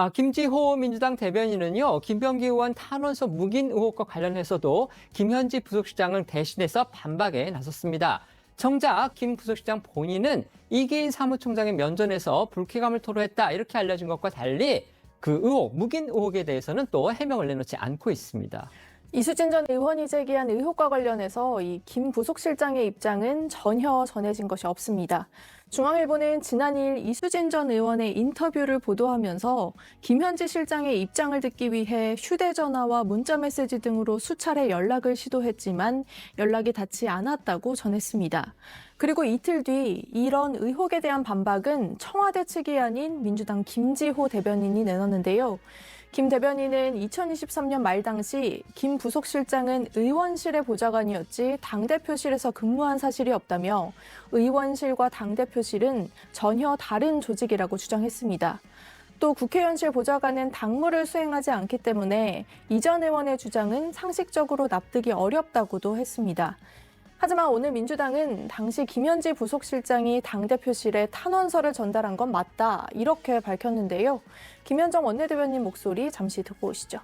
김지호 민주당 대변인은요, 김병기 의원 탄원서 묵인 의혹과 관련해서도 김현지 부속실장을 대신해서 반박에 나섰습니다. 정작 김 부속실장 본인은 이기인 사무총장의 면전에서 불쾌감을 토로했다 이렇게 알려진 것과 달리 그 의혹, 묵인 의혹에 대해서는 또 해명을 내놓지 않고 있습니다. 이수진 전 의원이 제기한 의혹과 관련해서 이 김 부속실장의 입장은 전혀 전해진 것이 없습니다. 중앙일보는 지난 2일 이수진 전 의원의 인터뷰를 보도하면서 김현지 실장의 입장을 듣기 위해 휴대전화와 문자메시지 등으로 수차례 연락을 시도했지만 연락이 닿지 않았다고 전했습니다. 그리고 이틀 뒤 이런 의혹에 대한 반박은 청와대 측이 아닌 민주당 김지호 대변인이 내놨는데요. 김 대변인은 2023년 말 당시 김 부속실장은 의원실의 보좌관이었지 당대표실에서 근무한 사실이 없다며 의원실과 당대표실은 전혀 다른 조직이라고 주장했습니다. 또 국회의원실 보좌관은 당무를 수행하지 않기 때문에 이 전 의원의 주장은 상식적으로 납득이 어렵다고도 했습니다. 하지만 오늘 민주당은 당시 김현지 부속실장이 당대표실에 탄원서를 전달한 건 맞다 이렇게 밝혔는데요. 김현정 원내대변인 목소리 잠시 듣고 오시죠.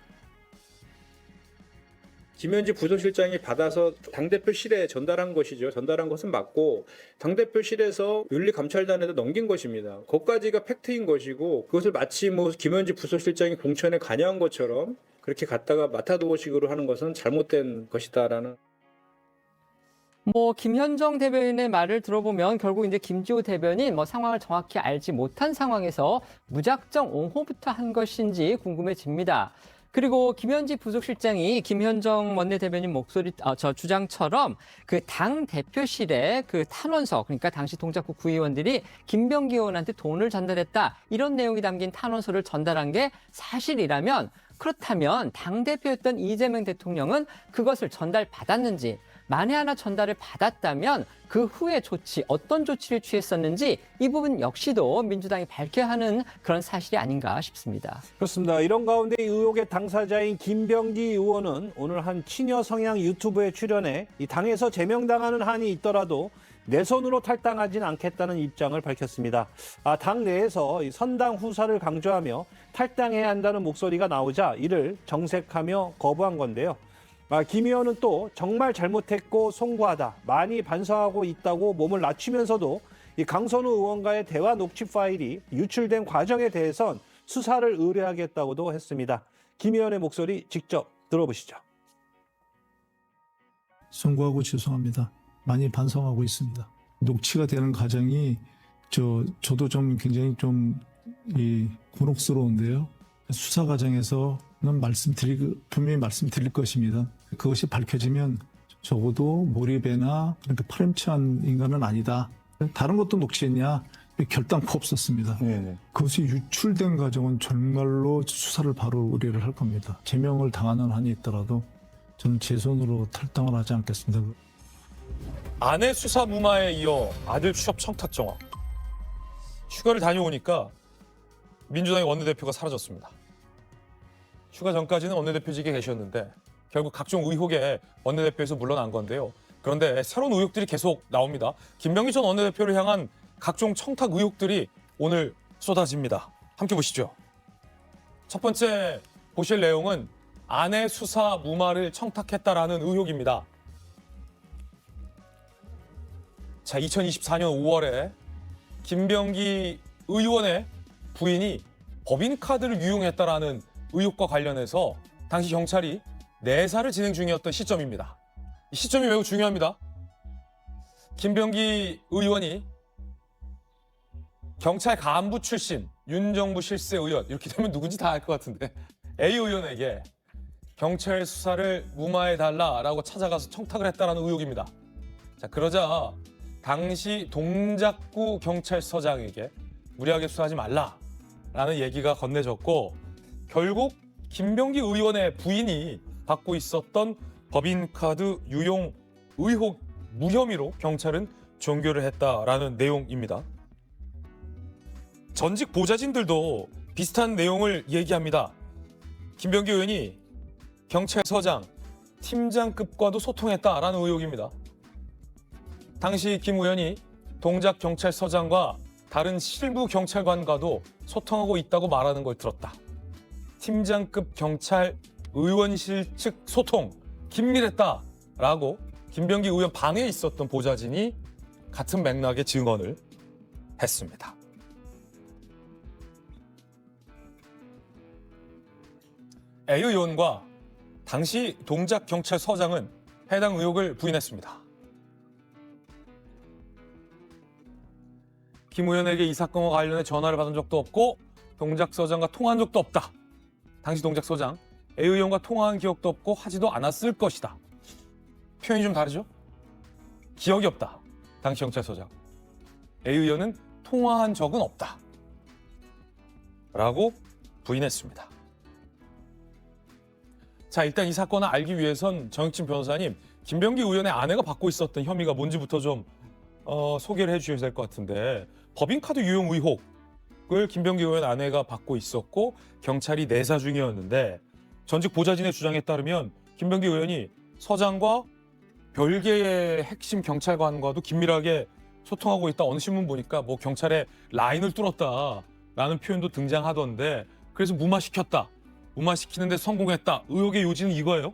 김현지 부속실장이 받아서 당대표실에 전달한 것이죠. 전달한 것은 맞고 당대표실에서 윤리감찰단에다 넘긴 것입니다. 그것까지가 팩트인 것이고 그것을 마치 김현지 부속실장이 공천에 관여한 것처럼 그렇게 갖다가 맡아두고식으로 하는 것은 잘못된 것이다라는. 김현정 대변인의 말을 들어보면 결국 이제 김지호 대변인 상황을 정확히 알지 못한 상황에서 무작정 옹호부터 한 것인지 궁금해집니다. 그리고 김현지 부속실장이 김현정 원내대변인 주장처럼 그 당 대표실에 그 탄원서, 그러니까 당시 동작구 구의원들이 김병기 의원한테 돈을 전달했다 이런 내용이 담긴 탄원서를 전달한 게 사실이라면, 그렇다면 당대표였던 이재명 대통령은 그것을 전달받았는지, 만에 하나 전달을 받았다면 그 후에 어떤 조치를 취했었는지 이 부분 역시도 민주당이 밝혀야 하는 그런 사실이 아닌가 싶습니다. 그렇습니다. 이런 가운데 의혹의 당사자인 김병기 의원은 오늘 한 친여 성향 유튜브에 출연해 이 당에서 제명당하는 한이 있더라도 내 손으로 탈당하진 않겠다는 입장을 밝혔습니다. 당 내에서 선당 후사를 강조하며 탈당해야 한다는 목소리가 나오자 이를 정색하며 거부한 건데요. 김 의원은 또 정말 잘못했고 송구하다, 많이 반성하고 있다고 몸을 낮추면서도 이 강선우 의원과의 대화 녹취 파일이 유출된 과정에 대해선 수사를 의뢰하겠다고도 했습니다. 김 의원의 목소리 직접 들어보시죠. 송구하고 죄송합니다. 많이 반성하고 있습니다. 녹취가 되는 과정이 저도 좀 굉장히 곤혹스러운데요. 수사 과정에서는 분명히 말씀드릴 것입니다. 그것이 밝혀지면 적어도 몰입이나 파렴치한 인간은 아니다. 다른 것도 녹취했냐? 결단코 없었습니다. 네네. 그것이 유출된 과정은 정말로 수사를 바로 의뢰를 할 겁니다. 제명을 당하는 한이 있더라도 저는 제 손으로 탈당을 하지 않겠습니다. 아내 수사 무마에 이어 아들 취업 청탁 정황. 휴가를 다녀오니까 민주당의 원내대표가 사라졌습니다. 휴가 전까지는 원내대표직에 계셨는데 결국 각종 의혹에 원내대표에서 물러난 건데요. 그런데 새로운 의혹들이 계속 나옵니다. 김병기 전 원내대표를 향한 각종 청탁 의혹들이 오늘 쏟아집니다. 함께 보시죠. 첫 번째 보실 내용은 아내 수사 무마를 청탁했다라는 의혹입니다. 자, 2024년 5월에 김병기 의원의 부인이 법인카드를 유용했다라는 의혹과 관련해서 당시 경찰이 내사를 진행 중이었던 시점입니다. 이 시점이 매우 중요합니다. 김병기 의원이 경찰 간부 출신 윤정부 실세 의원, 이렇게 되면 누군지 다 알 것 같은데 A 의원에게 경찰 수사를 무마해달라라고 찾아가서 청탁을 했다는 의혹입니다. 자, 그러자 당시 동작구 경찰서장에게 무리하게 수사하지 말라라는 얘기가 건네졌고 결국 김병기 의원의 부인이 받고 있었던 법인카드 유용 의혹 무혐의로 경찰은 종결을 했다라는 내용입니다. 전직 보좌진들도 비슷한 내용을 얘기합니다. 김병기 의원이 경찰서장, 팀장급과도 소통했다라는 의혹입니다. 당시 김 의원이 동작 경찰서장과 다른 실무 경찰관과도 소통하고 있다고 말하는 걸 들었다. 팀장급 경찰 의원실 측 소통 긴밀했다라고 김병기 의원 방에 있었던 보좌진이 같은 맥락의 증언을 했습니다. A 의원과 당시 동작경찰서장은 해당 의혹을 부인했습니다. 김 의원에게 이 사건과 관련해 전화를 받은 적도 없고 동작서장과 통화한 적도 없다. 당시 동작서장 A 의원과 통화한 기억도 없고 하지도 않았을 것이다. 표현이 좀 다르죠? 기억이 없다. 당시 경찰서장. A 의원은 통화한 적은 없다. 라고 부인했습니다. 자, 일단 이 사건을 알기 위해선 정혁진 변호사님, 김병기 의원의 아내가 받고 있었던 혐의가 뭔지부터 좀 소개를 해주셔야 될 것 같은데, 법인카드 유용 의혹을 김병기 의원 아내가 받고 있었고 경찰이 내사 중이었는데, 전직 보좌진의 주장에 따르면 김병기 의원이 서장과 별개의 핵심 경찰관과도 긴밀하게 소통하고 있다. 어느 신문 보니까 뭐 경찰에 라인을 뚫었다라는 표현도 등장하던데, 그래서 무마시켰다. 무마시키는데 성공했다. 의혹의 요지는 이거예요?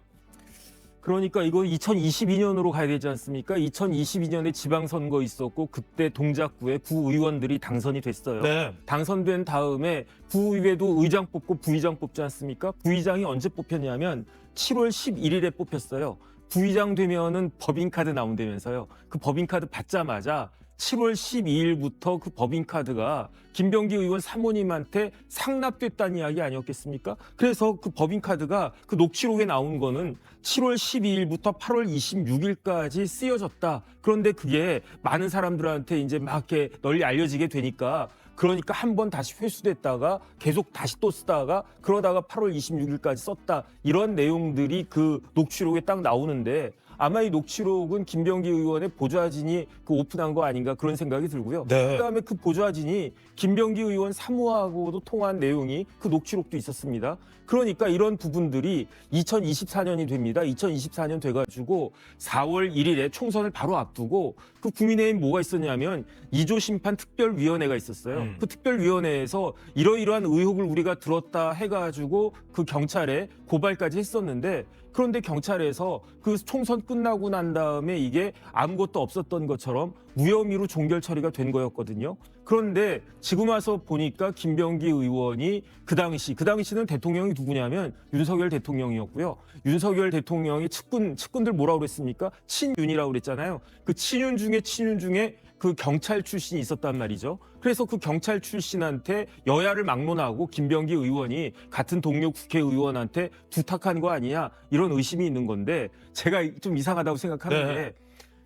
그러니까 이거 2022년으로 가야 되지 않습니까? 2022년에 지방선거 있었고 그때 동작구에 구의원들이 당선이 됐어요. 네. 당선된 다음에 구의회도 의장 뽑고 부의장 뽑지 않습니까? 부의장이 언제 뽑혔냐면 7월 11일에 뽑혔어요. 부의장 되면은 법인카드 나온다면서요. 그 법인카드 받자마자 7월 12일부터 그 법인카드가 김병기 의원 사모님한테 상납됐다는 이야기 아니었겠습니까? 그래서 그 법인카드가 그 녹취록에 나온 거는 7월 12일부터 8월 26일까지 쓰여졌다. 그런데 그게 많은 사람들한테 이제 막 이렇게 널리 알려지게 되니까, 그러니까 한 번 다시 회수됐다가 계속 다시 또 쓰다가 그러다가 8월 26일까지 썼다. 이런 내용들이 그 녹취록에 딱 나오는데, 아마 이 녹취록은 김병기 의원의 보좌진이 그 오픈한 거 아닌가 그런 생각이 들고요. 네. 그다음에 그 보좌진이 김병기 의원 사무하고도 통화한 내용이 그 녹취록도 있었습니다. 그러니까 이런 부분들이 2024년이 됩니다. 2024년 돼가지고 4월 1일에 총선을 바로 앞두고 그 국민의힘 뭐가 있었냐면 2조 심판 특별위원회가 있었어요. 그 특별위원회에서 이러이러한 의혹을 우리가 들었다 해가지고 그 경찰에 고발까지 했었는데, 그런데 경찰에서 그 총선 끝나고 난 다음에 이게 아무것도 없었던 것처럼 무혐의로 종결 처리가 된 거였거든요. 그런데 지금 와서 보니까 김병기 의원이 그 당시는 대통령이 누구냐면 윤석열 대통령이었고요. 윤석열 대통령이 측근들 뭐라고 그랬습니까? 친윤이라고 그랬잖아요. 그 친윤 중에 그 경찰 출신이 있었단 말이죠. 그래서 그 경찰 출신한테 여야를 막론하고 김병기 의원이 같은 동료 국회의원한테 두탁한 거 아니냐, 이런 의심이 있는 건데, 제가 좀 이상하다고 생각하는 네.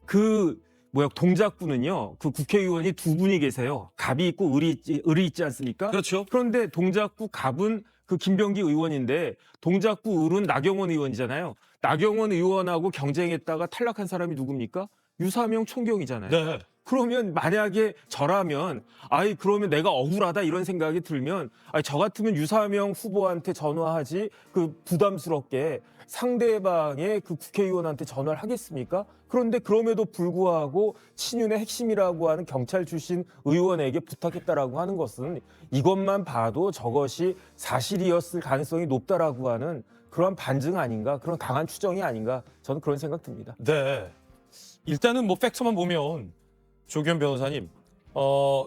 게 동작구는요, 그 국회의원이 두 분이 계세요. 갑이 있고 을이 있지 않습니까? 그렇죠. 그런데 동작구 갑은 그 김병기 의원인데 동작구 을은 나경원 의원이잖아요. 나경원 의원하고 경쟁했다가 탈락한 사람이 누굽니까? 유사명 총경이잖아요. 네. 그러면 만약에 저라면 그러면 내가 억울하다 이런 생각이 들면 저 같으면 유사명 후보한테 전화하지 그 부담스럽게 상대방의 그 국회의원한테 전화를 하겠습니까? 그런데 그럼에도 불구하고 친윤의 핵심이라고 하는 경찰 출신 의원에게 부탁했다라고 하는 것은 이것만 봐도 저것이 사실이었을 가능성이 높다라고 하는 그런 반증 아닌가, 그런 강한 추정이 아닌가, 저는 그런 생각 듭니다. 네. 일단은 뭐 팩트만 보면 조규현 변호사님,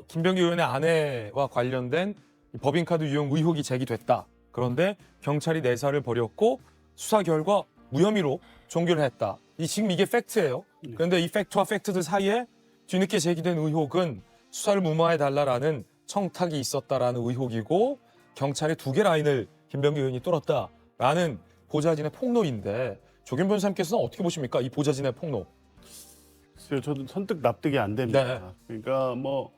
김병기 의원의 아내와 관련된 법인카드 유용 의혹이 제기됐다. 그런데 경찰이 내사를 벌였고 수사 결과 무혐의로 종결을 했다. 지금 이게 팩트예요. 그런데 이 팩트와 팩트들 사이에 뒤늦게 제기된 의혹은 수사를 무마해달라라는 청탁이 있었다라는 의혹이고, 경찰의 2개 라인을 김병기 의원이 뚫었다라는 보좌진의 폭로인데, 조규현 변호사님께서는 어떻게 보십니까? 이 보좌진의 폭로. 글쎄요, 저도 선뜻 납득이 안 됩니다. 그러니까 뭐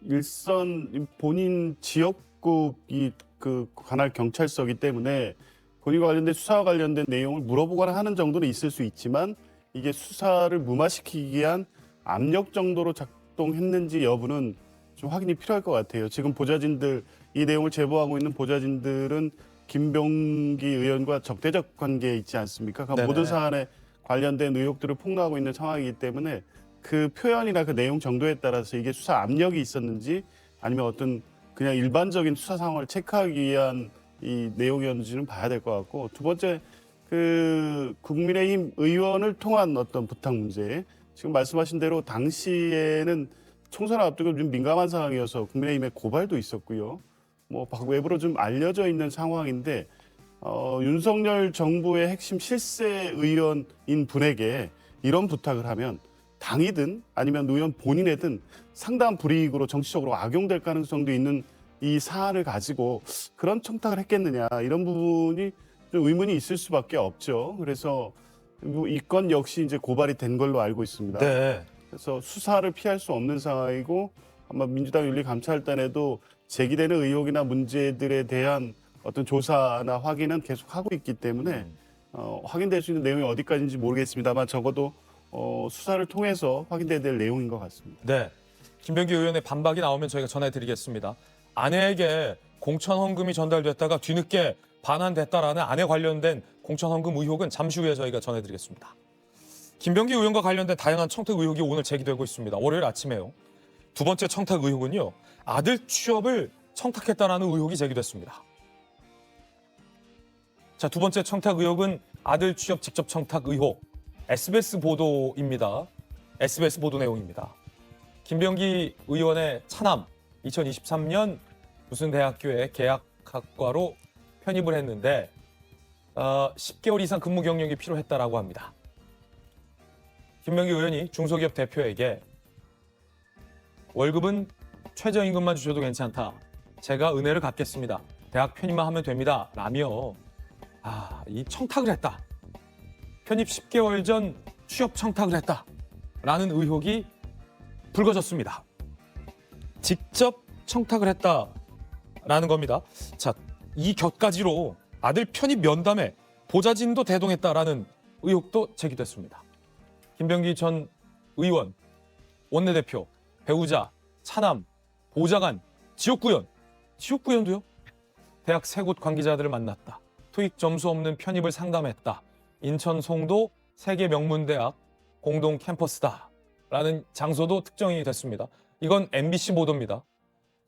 일선 본인 지역국이 그 관할 경찰서이기 때문에 본인과 관련된 수사와 관련된 내용을 물어보거나 하는 정도는 있을 수 있지만, 이게 수사를 무마시키기 위한 압력 정도로 작동했는지 여부는 좀 확인이 필요할 것 같아요. 지금 보좌진들, 이 내용을 제보하고 있는 보좌진들은 김병기 의원과 적대적 관계에 있지 않습니까? 그러니까 모든 사안에 관련된 의혹들을 폭로하고 있는 상황이기 때문에 그 표현이나 그 내용 정도에 따라서 이게 수사 압력이 있었는지 아니면 어떤 그냥 일반적인 수사 상황을 체크하기 위한 이 내용이었는지는 봐야 될 것 같고, 두 번째 그 국민의힘 의원을 통한 어떤 부탁 문제, 지금 말씀하신 대로 당시에는 총선을 앞두고 좀 민감한 상황이어서 국민의힘의 고발도 있었고요. 뭐 외부로 좀 알려져 있는 상황인데 윤석열 정부의 핵심 실세 의원인 분에게 이런 부탁을 하면 당이든 아니면 의원 본인이든 상당한 불이익으로 정치적으로 악용될 가능성도 있는 이 사안을 가지고 그런 청탁을 했겠느냐, 이런 부분이 좀 의문이 있을 수밖에 없죠. 그래서 이 건 역시 이제 고발이 된 걸로 알고 있습니다. 네. 그래서 수사를 피할 수 없는 상황이고, 아마 민주당 윤리감찰단에도 제기되는 의혹이나 문제들에 대한 어떤 조사나 확인은 계속 하고 있기 때문에 확인될 수 있는 내용이 어디까지인지 모르겠습니다만 적어도 수사를 통해서 확인돼야 될 내용인 것 같습니다. 네. 김병기 의원의 반박이 나오면 저희가 전해드리겠습니다. 아내에게 공천 헌금이 전달됐다가 뒤늦게 반환됐다라는 아내 관련된 공천 헌금 의혹은 잠시 후에 저희가 전해드리겠습니다. 김병기 의원과 관련된 다양한 청탁 의혹이 오늘 제기되고 있습니다. 월요일 아침에요. 두 번째 청탁 의혹은요, 아들 취업을 청탁했다라는 의혹이 제기됐습니다. 자, 두 번째 청탁 의혹은 아들 취업 직접 청탁 의혹. SBS 보도입니다. SBS 보도 내용입니다. 김병기 의원의 차남, 2023년 무슨 대학교에 계약학과로 편입을 했는데 10개월 이상 근무 경력이 필요했다라고 합니다. 김병기 의원이 중소기업 대표에게 월급은 최저임금만 주셔도 괜찮다. 제가 은혜를 갚겠습니다. 대학 편입만 하면 됩니다. 라며 이 청탁을 했다. 편입 10개월 전 취업 청탁을 했다. 라는 의혹이 불거졌습니다. 직접 청탁을 했다라는 겁니다. 자, 이 곁가지로 아들 편입 면담에 보좌진도 대동했다라는 의혹도 제기됐습니다. 김병기 전 의원, 원내대표, 배우자, 차남, 보좌관, 지역구연도요? 대학 3곳 관계자들을 만났다. 토익 점수 없는 편입을 상담했다. 인천 송도 세계 명문대학 공동 캠퍼스다라는 장소도 특정이 됐습니다. 이건 MBC 보도입니다.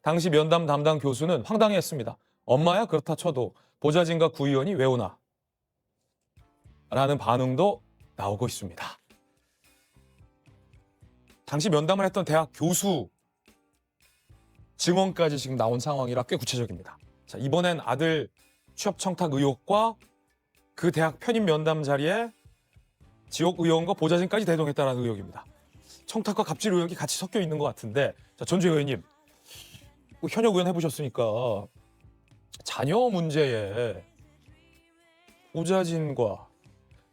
당시 면담 담당 교수는 황당해했습니다. 엄마야 그렇다 쳐도 보좌진과 구의원이 왜 오나? 라는 반응도 나오고 있습니다. 당시 면담을 했던 대학 교수 증언까지 지금 나온 상황이라 꽤 구체적입니다. 자, 이번엔 아들 취업 청탁 의혹과 그 대학 편입 면담 자리에 지역 의원과 보좌진까지 대동했다는 의혹입니다. 청탁과 갑질 의혹이 같이 섞여 있는 것 같은데, 자, 전주혜 의원님, 현역 의원 해보셨으니까 자녀 문제에 보좌진과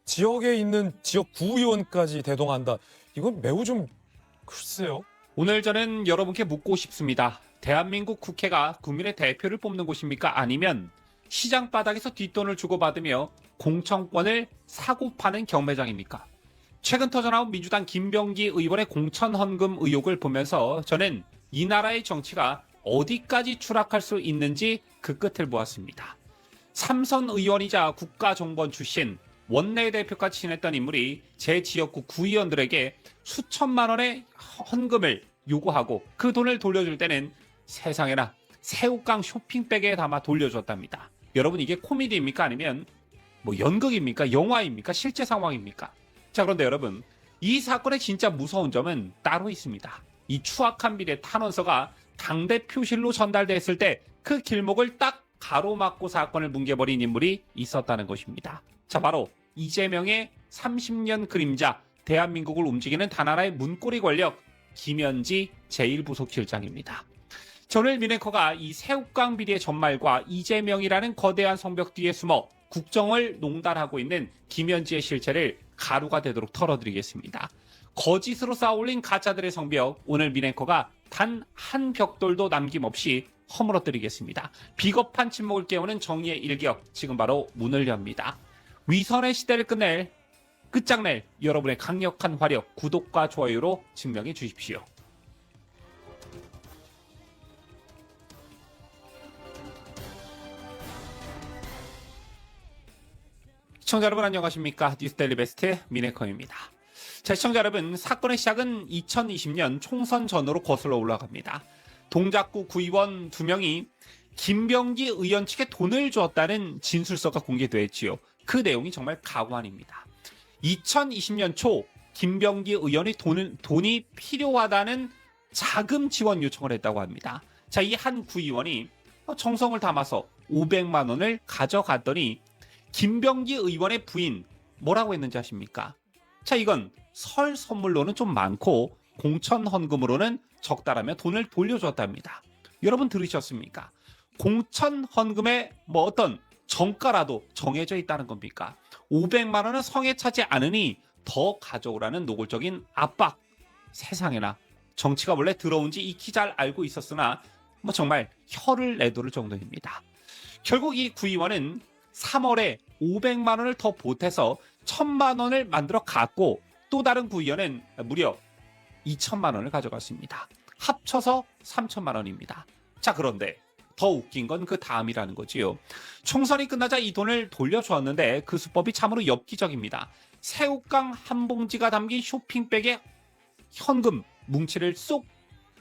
지역에 있는 지역 구의원까지 대동한다. 이건 매우 좀 글쎄요. 오늘 저는 여러분께 묻고 싶습니다. 대한민국 국회가 국민의 대표를 뽑는 곳입니까? 아니면 시장 바닥에서 뒷돈을 주고받으며 공천권을 사고 파는 경매장입니까? 최근 터져나온 민주당 김병기 의원의 공천 헌금 의혹을 보면서 저는 이 나라의 정치가 어디까지 추락할 수 있는지 그 끝을 보았습니다. 삼선 의원이자 국가정보원 출신 원내대표까지 지냈던 인물이 제 지역구 구의원들에게 수천만 원의 헌금을 요구하고 그 돈을 돌려줄 때는 세상에나 새우깡 쇼핑백에 담아 돌려줬답니다. 여러분, 이게 코미디입니까? 아니면 뭐 연극입니까? 영화입니까? 실제 상황입니까? 자, 그런데 여러분, 이 사건의 진짜 무서운 점은 따로 있습니다. 이 추악한 비리의 탄원서가 당대표실로 전달됐을 때 그 길목을 딱 가로막고 사건을 뭉개버린 인물이 있었다는 것입니다. 자, 바로 이재명의 30년 그림자, 대한민국을 움직이는 단 하나의 문고리 권력, 김현지 제1부속실장입니다. 오늘 미네커가 이 새우깡 비리의 전말과 이재명이라는 거대한 성벽 뒤에 숨어 국정을 농단하고 있는 김현지의 실체를 가루가 되도록 털어드리겠습니다. 거짓으로 쌓아올린 가짜들의 성벽, 오늘 미네커가 단 한 벽돌도 남김없이 허물어뜨리겠습니다. 비겁한 침묵을 깨우는 정의의 일격, 지금 바로 문을 엽니다. 위선의 시대를 끝장낼 여러분의 강력한 화력, 구독과 좋아요로 증명해 주십시오. 시청자 여러분 안녕하십니까? 뉴스데일리 베스트 미네커입니다. 자, 시청자 여러분, 사건의 시작은 2020년 총선 전으로 거슬러 올라갑니다. 동작구 구의원 2명이 김병기 의원 측에 돈을 주었다는 진술서가 공개됐지요. 그 내용이 정말 가관입니다. 2020년 초 김병기 의원이 돈이 필요하다는 자금 지원 요청을 했다고 합니다. 자, 이 한 구의원이 정성을 담아서 500만 원을 가져갔더니 김병기 의원의 부인 뭐라고 했는지 아십니까? 자, 이건 설 선물로는 좀 많고 공천 헌금으로는 적다라며 돈을 돌려줬답니다. 여러분 들으셨습니까? 공천 헌금에 뭐 어떤 정가라도 정해져 있다는 겁니까? 500만 원은 성에 차지 않으니 더 가져오라는 노골적인 압박. 세상에나 정치가 원래 더러운지 익히 잘 알고 있었으나 뭐 정말 혀를 내두를 정도입니다. 결국 이 구의원은 3월에 500만 원을 더 보태서 1000만 원을 만들어 갔고 또 다른 구의원은 무려 2천만 원을 가져갔습니다. 합쳐서 3천만 원입니다. 자, 그런데 더 웃긴 건 그 다음이라는 거지요. 총선이 끝나자 이 돈을 돌려주었는데 그 수법이 참으로 엽기적입니다. 새우깡 한 봉지가 담긴 쇼핑백에 현금 뭉치를 쏙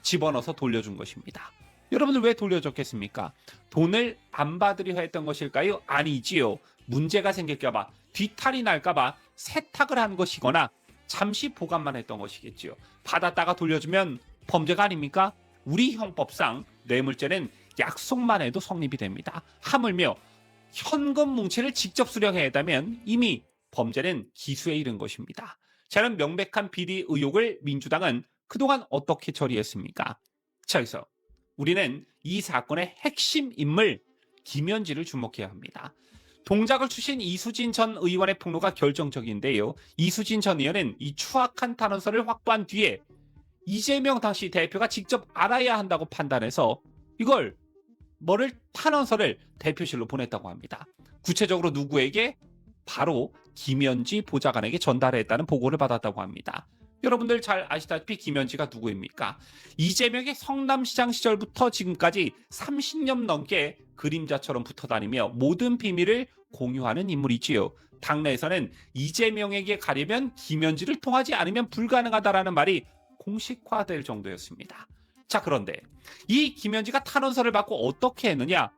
집어넣어서 돌려준 것입니다. 여러분들 왜 돌려줬겠습니까? 돈을 안 받으려 했던 것일까요? 아니지요. 문제가 생길까봐, 뒤탈이 날까봐 세탁을 한 것이거나 잠시 보관만 했던 것이겠지요. 받았다가 돌려주면 범죄가 아닙니까? 우리 형법상 뇌물죄는 약속만 해도 성립이 됩니다. 하물며 현금 뭉치를 직접 수령했다면 이미 범죄는 기수에 이른 것입니다. 자, 이런 명백한 비리 의혹을 민주당은 그동안 어떻게 처리했습니까? 자, 여기서 우리는 이 사건의 핵심 인물 김현지를 주목해야 합니다. 동작을 추신 이수진 전 의원의 폭로가 결정적인데요. 이수진 전 의원은 이 추악한 탄원서를 확보한 뒤에 이재명 당시 대표가 직접 알아야 한다고 판단해서 이걸 탄원서를 대표실로 보냈다고 합니다. 구체적으로 누구에게? 바로 김현지 보좌관에게 전달했다는 보고를 받았다고 합니다. 여러분들 잘 아시다시피 김현지가 누구입니까? 이재명의 성남시장 시절부터 지금까지 30년 넘게 그림자처럼 붙어 다니며 모든 비밀을 공유하는 인물이지요. 당내에서는 이재명에게 가려면 김현지를 통하지 않으면 불가능하다라는 말이 공식화될 정도였습니다. 자, 그런데 이 김현지가 탄원서를 받고 어떻게 했느냐?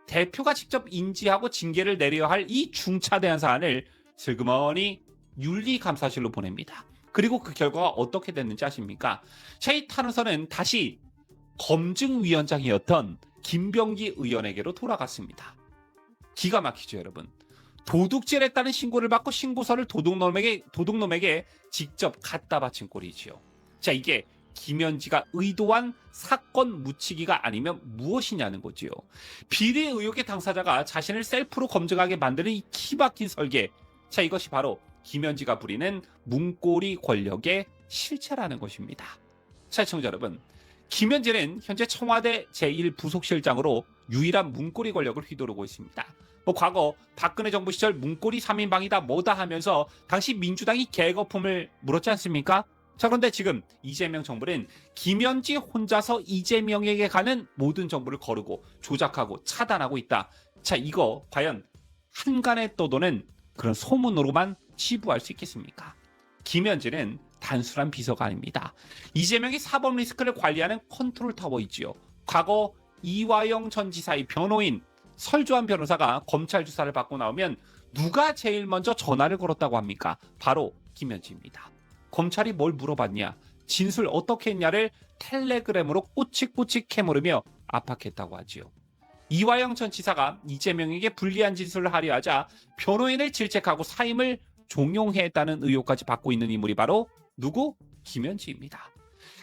대표가 직접 인지하고 징계를 내려야 할 이 중차대한 사안을 슬그머니 윤리감사실로 보냅니다. 그리고 그 결과가 어떻게 됐는지 아십니까? 이 탄원서는 다시 검증위원장이었던 김병기 의원에게로 돌아갔습니다. 기가 막히죠, 여러분. 도둑질했다는 신고를 받고 신고서를 도둑놈에게 직접 갖다 바친 꼴이지요. 자, 이게 김현지가 의도한 사건 묻히기가 아니면 무엇이냐는 거지요. 비리 의혹의 당사자가 자신을 셀프로 검증하게 만드는 이 키박힌 설계. 자, 이것이 바로 김현지가 부리는 문고리 권력의 실체라는 것입니다. 자, 시청자 여러분, 김현지는 현재 청와대 제1부속실장으로 유일한 문고리 권력을 휘두르고 있습니다. 과거 박근혜 정부 시절 문고리 3인방이다 뭐다 하면서 당시 민주당이 개거품을 물었지 않습니까? 자, 그런데 지금 이재명 정부는 김현지 혼자서 이재명에게 가는 모든 정보를 거르고 조작하고 차단하고 있다. 자, 이거 과연 한간에 떠도는 그런 소문으로만 치부할 수 있겠습니까? 김현지는 단순한 비서가 아닙니다. 이재명이 사법 리스크를 관리하는 컨트롤 타워이지요. 과거 이화영 전 지사의 변호인 설주환 변호사가 검찰 조사를 받고 나오면 누가 제일 먼저 전화를 걸었다고 합니까? 바로 김현지입니다. 검찰이 뭘 물어봤냐, 진술 어떻게 했냐를 텔레그램으로 꼬치꼬치 캐물으며 압박했다고 하지요. 이화영 전 지사가 이재명에게 불리한 진술을 하려 하자 변호인을 질책하고 사임을 종용했다는 의혹까지 받고 있는 인물이 바로 누구? 김현지입니다.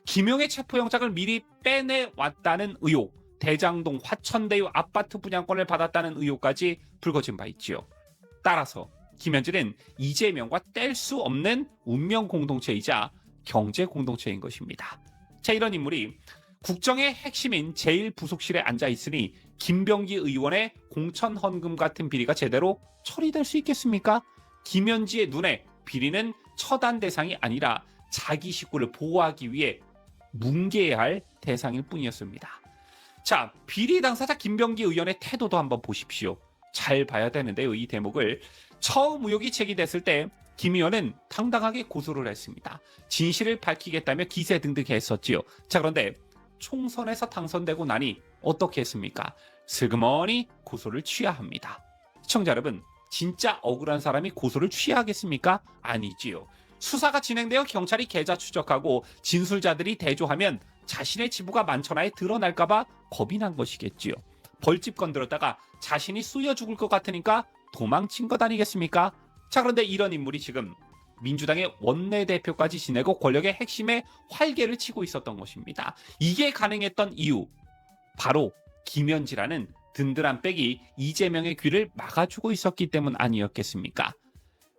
김용의 체포영장을 미리 빼내왔다는 의혹, 대장동 화천대유 아파트 분양권을 받았다는 의혹까지 불거진 바 있지요. 따라서 김현지는 이재명과 뗄 수 없는 운명 공동체이자 경제 공동체인 것입니다. 자, 이런 인물이 국정의 핵심인 제1부속실에 앉아 있으니 김병기 의원의 공천 헌금 같은 비리가 제대로 처리될 수 있겠습니까? 김현지의 눈에 비리는 처단 대상이 아니라 자기 식구를 보호하기 위해 뭉개야 할 대상일 뿐이었습니다. 자, 비리 당사자 김병기 의원의 태도도 한번 보십시오. 잘 봐야 되는데요, 이 대목을. 처음 의혹이 제기됐을 때 김 의원은 당당하게 고소를 했습니다. 진실을 밝히겠다며 기세등등했었지요. 자, 그런데 총선에서 당선되고 나니 어떻게 했습니까? 슬그머니 고소를 취해야 합니다. 시청자 여러분, 진짜 억울한 사람이 고소를 취해야 하겠습니까? 아니지요. 수사가 진행되어 경찰이 계좌 추적하고 진술자들이 대조하면 자신의 지부가 만천하에 드러날까봐 겁이 난 것이겠지요. 벌집 건드렸다가 자신이 쑤여 죽을 것 같으니까 도망친 것 아니겠습니까? 자, 그런데 이런 인물이 지금 민주당의 원내대표까지 지내고 권력의 핵심에 활개를 치고 있었던 것입니다. 이게 가능했던 이유, 바로 김현지라는 든든한 백이 이재명의 귀를 막아주고 있었기 때문 아니었겠습니까?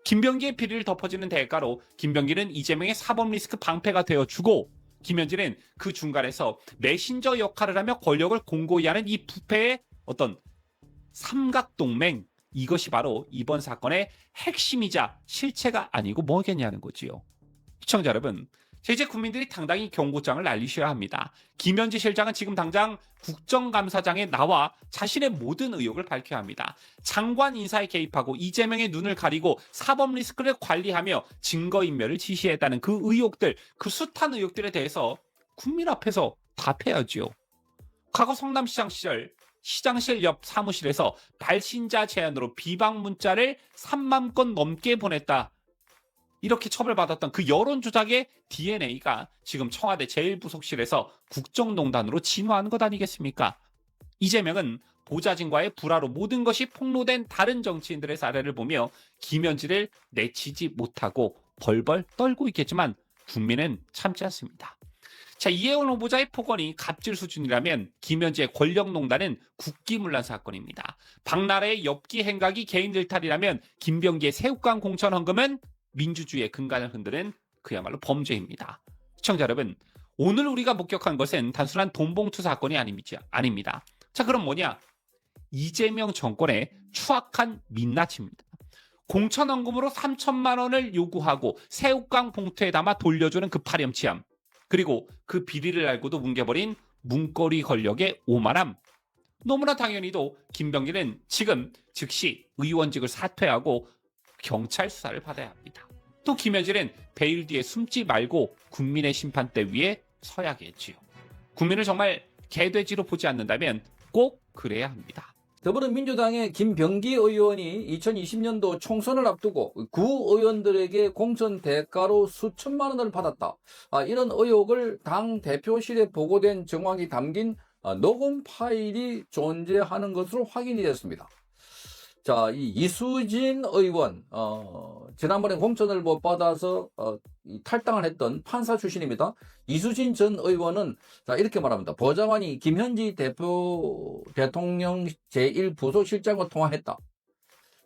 김병기의 비리를 덮어주는 대가로 김병기는 이재명의 사법 리스크 방패가 되어주고, 김현지는 그 중간에서 메신저 역할을 하며 권력을 공고히 하는 이 부패의 어떤 삼각동맹, 이것이 바로 이번 사건의 핵심이자 실체가 아니고 뭐겠냐는 거지요. 시청자 여러분, 이제 국민들이 당당히 경고장을 날리셔야 합니다. 김현지 실장은 지금 당장 국정감사장에 나와 자신의 모든 의혹을 밝혀야 합니다. 장관 인사에 개입하고 이재명의 눈을 가리고 사법 리스크를 관리하며 증거인멸을 지시했다는 그 의혹들, 그 숱한 의혹들에 대해서 국민 앞에서 답해야지요. 과거 성남시장 시절 시장실 옆 사무실에서 발신자 제안으로 비방 문자를 3만 건 넘게 보냈다, 이렇게 처벌받았던 그 여론 조작의 DNA가 지금 청와대 제1부속실에서 국정농단으로 진화한 것 아니겠습니까? 이재명은 보좌진과의 불화로 모든 것이 폭로된 다른 정치인들의 사례를 보며 김현지를 내치지 못하고 벌벌 떨고 있겠지만 국민은 참지 않습니다. 자, 이혜원 후보자의 폭언이 갑질 수준이라면 김현지의 권력농단은 국기문란 사건입니다. 박나라의 엽기 행각이 개인들 탈이라면 김병기의 새우깡 공천 헌금은 민주주의의 근간을 흔드는 그야말로 범죄입니다. 시청자 여러분, 오늘 우리가 목격한 것은 단순한 돈봉투 사건이 아닙니다. 자, 그럼 뭐냐? 이재명 정권의 추악한 민낯입니다. 공천헌금으로 3천만 원을 요구하고 새우깡 봉투에 담아 돌려주는 그 파렴치함, 그리고 그 비리를 알고도 뭉개버린 문거리 권력의 오만함. 너무나 당연히도 김병기는 지금 즉시 의원직을 사퇴하고 경찰 수사를 받아야 합니다. 또 김현지는 베일 뒤에 숨지 말고 국민의 심판대 위에 서야겠지요. 국민을 정말 개돼지로 보지 않는다면 꼭 그래야 합니다. 더불어민주당의 김병기 의원이 2020년도 총선을 앞두고 구 의원들에게 공천 대가로 수천만 원을 받았다, 이런 의혹을 당 대표실에 보고된 정황이 담긴 녹음 파일이 존재하는 것으로 확인이 됐습니다. 자, 이 이수진 의원, 지난번에 공천을 못 받아서 탈당을 했던 판사 출신입니다. 이수진 전 의원은 자, 이렇게 말합니다. 보좌관이 김현지 대통령 제1부속실장과 통화했다.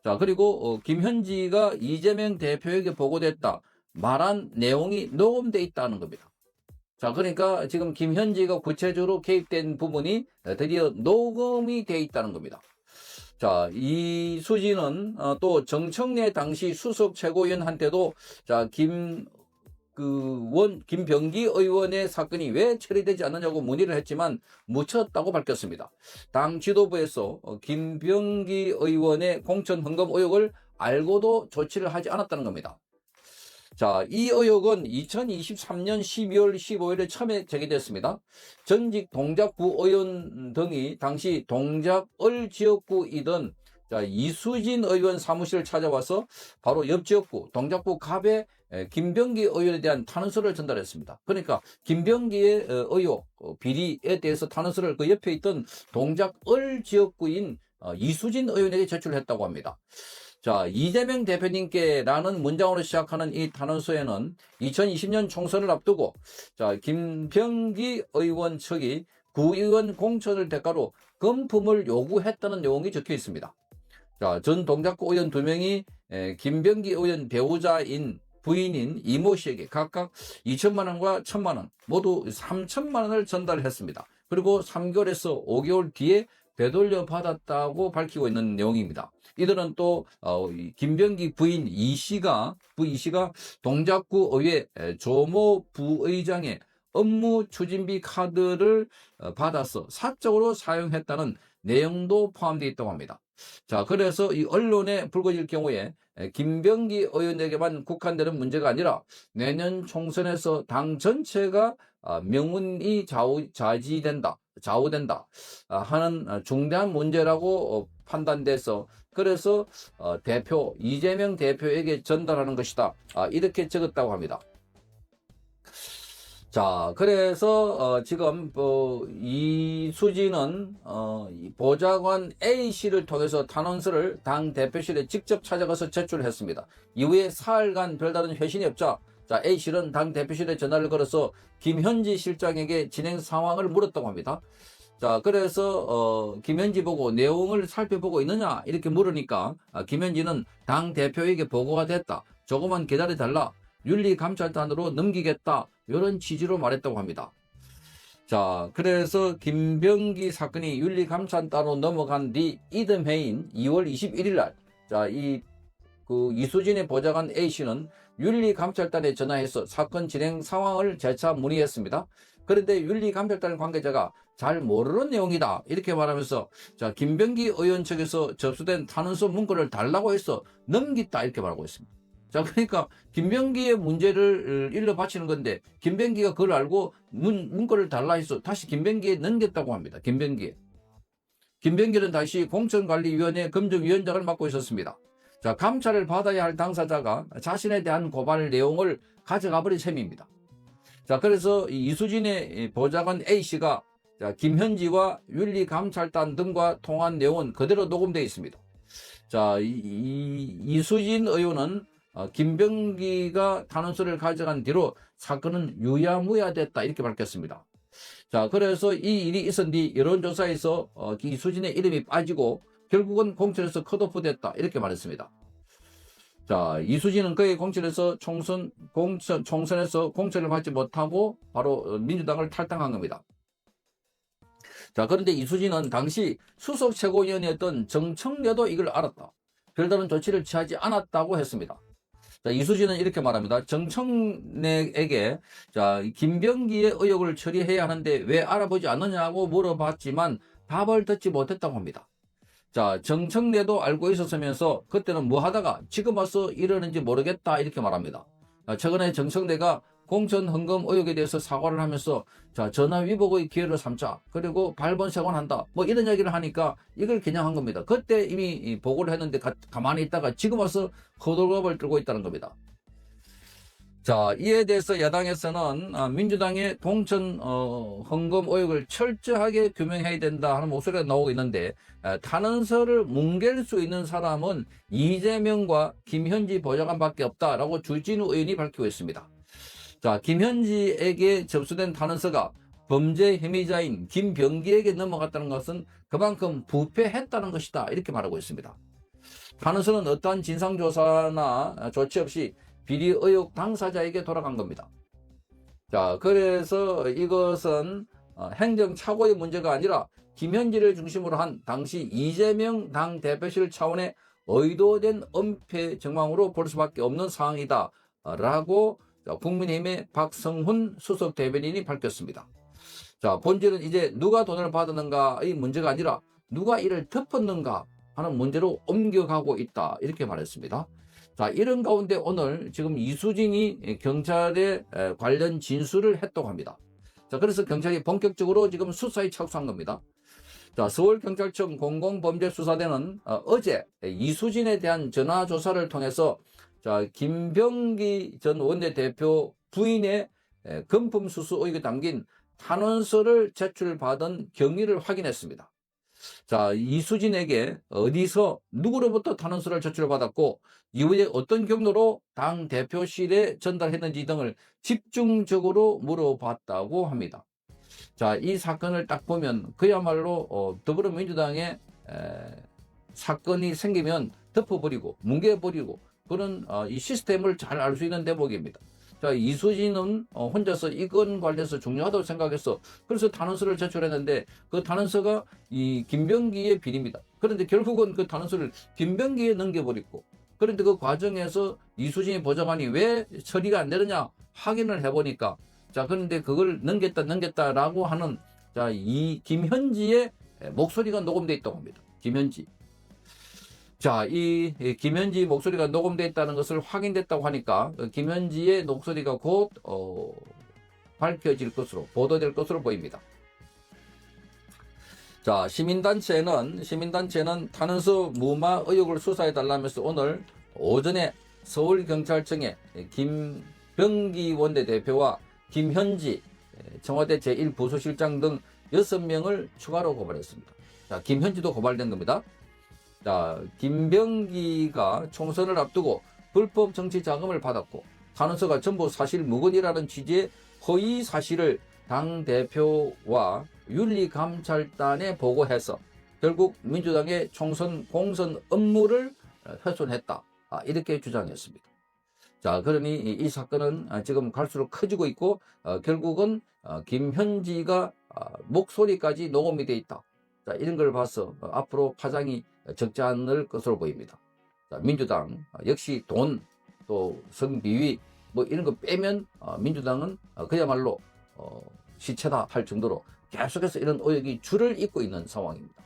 자, 그리고 김현지가 이재명 대표에게 보고됐다 말한 내용이 녹음돼 있다는 겁니다. 자, 그러니까 지금 김현지가 구체적으로 개입된 부분이 드디어 녹음이 돼 있다는 겁니다. 자, 이수진은 또 정청래 당시 수석 최고위원한테도 자, 김병기 의원의 사건이 왜 처리되지 않느냐고 문의를 했지만 묻혔다고 밝혔습니다. 당 지도부에서 김병기 의원의 공천 헌금 의혹을 알고도 조치를 하지 않았다는 겁니다. 자, 이 의혹은 2023년 12월 15일에 처음에 제기됐습니다. 전직 동작구 의원 등이 당시 동작을 지역구이던 자, 이수진 의원 사무실을 찾아와서 바로 옆 지역구 동작구 갑에 김병기 의원에 대한 탄원서를 전달했습니다. 그러니까 김병기의 의혹, 비리에 대해서 탄원서를 그 옆에 있던 동작을 지역구인 이수진 의원에게 제출했다고 합니다. 자, 이재명 대표님께라는 문장으로 시작하는 이 탄원서에는 2020년 총선을 앞두고 자, 김병기 의원 측이 구의원 공천을 대가로 금품을 요구했다는 내용이 적혀 있습니다. 자, 전 동작구 의원 2명이 김병기 의원 배우자인 부인인 이모 씨에게 각각 2천만 원과 1천만 원, 모두 3천만 원을 전달했습니다. 그리고 3개월에서 5개월 뒤에 되돌려 받았다고 밝히고 있는 내용입니다. 이들은 또 김병기 부인 이 씨가 동작구 의회 조모 부의장의 업무 추진비 카드를 받아서 사적으로 사용했다는 내용도 포함되어 있다고 합니다. 자, 그래서 이 언론에 불거질 경우에 김병기 의원에게만 국한되는 문제가 아니라 내년 총선에서 당 전체가 명운이 좌우된다 하는 중대한 문제라고 판단돼서 그래서 이재명 대표에게 전달하는 것이다. 이렇게 적었다고 합니다. 자, 그래서 지금 이수진은 보좌관 A씨를 통해서 탄원서를 당 대표실에 직접 찾아가서 제출했습니다. 이후에 사흘간 별다른 회신이 없자 A씨는 당 대표실에 전화를 걸어서 김현지 실장에게 진행 상황을 물었다고 합니다. 자, 그래서 김현지 보고 내용을 살펴보고 있느냐 이렇게 물으니까 김현지는 당 대표에게 보고가 됐다. 조금만 기다려달라. 윤리감찰단으로 넘기겠다. 이런 취지로 말했다고 합니다. 자, 그래서 김병기 사건이 윤리감찰단으로 넘어간 뒤 이듬해인 2월 21일 날, 이수진의 보좌관 A씨는 윤리감찰단에 전화해서 사건 진행 상황을 재차 문의했습니다. 그런데 윤리감찰단 관계자가 잘 모르는 내용이다. 이렇게 말하면서 김병기 의원 측에서 접수된 탄원서 문건을 달라고 해서 넘겼다. 이렇게 말하고 있습니다. 자, 그러니까 김병기의 문제를 일러 바치는 건데 김병기가 그걸 알고 문건을 달라 해서 다시 김병기에 넘겼다고 합니다. 김병기는 다시 공천관리위원회 검증위원장을 맡고 있었습니다. 자, 감찰을 받아야 할 당사자가 자신에 대한 고발 내용을 가져가 버린 셈입니다. 자, 그래서 이수진의 보좌관 A씨가 김현지와 윤리감찰단 등과 통한 내용은 그대로 녹음되어 있습니다. 자, 이수진 의원은 김병기가 탄원서를 가져간 뒤로 사건은 유야무야됐다 이렇게 밝혔습니다. 자, 그래서 이 일이 있은 뒤 여론조사에서 이수진의 이름이 빠지고 결국은 공천에서 컷오프됐다 이렇게 말했습니다. 자, 이수진은 그의 공천에서 총선에서 공천을 받지 못하고 바로 민주당을 탈당한 겁니다. 자, 그런데 이수진은 당시 수석 최고위원이었던 정청래도 이걸 알았다. 별다른 조치를 취하지 않았다고 했습니다. 자, 이수진은 이렇게 말합니다. 정청래에게 김병기의 의혹을 처리해야 하는데 왜 알아보지 않느냐고 물어봤지만 답을 듣지 못했다고 합니다. 자, 정청래도 알고 있었으면서 그때는 뭐 하다가 지금 와서 이러는지 모르겠다 이렇게 말합니다. 최근에 정청래가 공천 헌금 의혹에 대해서 사과를 하면서 전화 위복의 기회를 삼자 그리고 발본색원한다 뭐 이런 얘기를 하니까 이걸 겨냥한 겁니다. 그때 이미 보고를 했는데 가만히 있다가 지금 와서 호들갑을 들고 있다는 겁니다. 자, 이에 대해서 야당에서는 민주당의 공천 헌금 의혹을 철저하게 규명해야 된다 하는 목소리가 나오고 있는데 탄원서를 뭉갤 수 있는 사람은 이재명과 김현지 보좌관밖에 없다라고 주진우 의원이 밝히고 있습니다. 자, 김현지에게 접수된 탄원서가 범죄 혐의자인 김병기에게 넘어갔다는 것은 그만큼 부패했다는 것이다 이렇게 말하고 있습니다. 탄원서는 어떠한 진상조사나 조치 없이 비리 의혹 당사자에게 돌아간 겁니다. 자, 그래서 이것은 행정착오의 문제가 아니라 김현지를 중심으로 한 당시 이재명 당 대표실 차원의 의도된 은폐 정황으로 볼 수밖에 없는 상황이다 라고 국민의힘의 박성훈 수석 대변인이 밝혔습니다. 자, 본질은 이제 누가 돈을 받았는가의 문제가 아니라 누가 이를 덮었는가 하는 문제로 옮겨가고 있다 이렇게 말했습니다. 자, 이런 가운데 오늘 지금 이수진이 경찰에 관련 진술을 했다고 합니다. 자, 그래서 경찰이 본격적으로 지금 수사에 착수한 겁니다. 자, 서울경찰청 공공범죄수사대는 어제 이수진에 대한 전화조사를 통해서 김병기 전 원내대표 부인의 금품 수수 의혹이 담긴 탄원서를 제출받은 경위를 확인했습니다. 자, 이수진에게 어디서 누구로부터 탄원서를 제출받았고 이후에 어떤 경로로 당 대표실에 전달했는지 등을 집중적으로 물어봤다고 합니다. 자, 이 사건을 딱 보면 그야말로 더불어민주당의 사건이 생기면 덮어버리고 뭉개버리고 그런 이 시스템을 잘 알 수 있는 대목입니다. 자, 이수진은 혼자서 이건 관련해서 중요하다고 생각해서 그래서 탄원서를 제출했는데 그 탄원서가 이 김병기의 비리입니다. 그런데 결국은 그 탄원서를 김병기에 넘겨버리고 그런데 그 과정에서 이수진의 보좌관이 왜 처리가 안 되느냐 확인을 해보니까 그런데 그걸 넘겼다라고 하는 이 김현지의 목소리가 녹음되어 있다고 합니다. 김현지. 자, 이 김현지 목소리가 녹음돼 있다는 것을 확인됐다고 하니까 김현지의 목소리가 곧 밝혀질 것으로 보도될 것으로 보입니다. 자, 시민단체는 탄원서 무마 의혹을 수사해달라면서 오늘 오전에 서울경찰청에 김병기 원내대표와 김현지 청와대 제1부수실장 등 6명을 추가로 고발했습니다. 자, 김현지도 고발된 겁니다. 자, 김병기가 총선을 앞두고 불법 정치 자금을 받았고 탄원서가 전부 사실 무근이라는 취지의 허위 사실을 당대표와 윤리감찰단에 보고해서 결국 민주당의 총선 공선 업무를 훼손했다. 이렇게 주장했습니다. 자, 그러니 이 사건은 지금 갈수록 커지고 있고 결국은 김현지가 목소리까지 녹음이 돼 있다. 자, 이런 걸 봐서 앞으로 파장이 적지 않을 것으로 보입니다. 자, 민주당 역시 돈, 또 성비위 뭐 이런 거 빼면 민주당은 그야말로 시체다 할 정도로 계속해서 이런 의혹이 줄을 잇고 있는 상황입니다.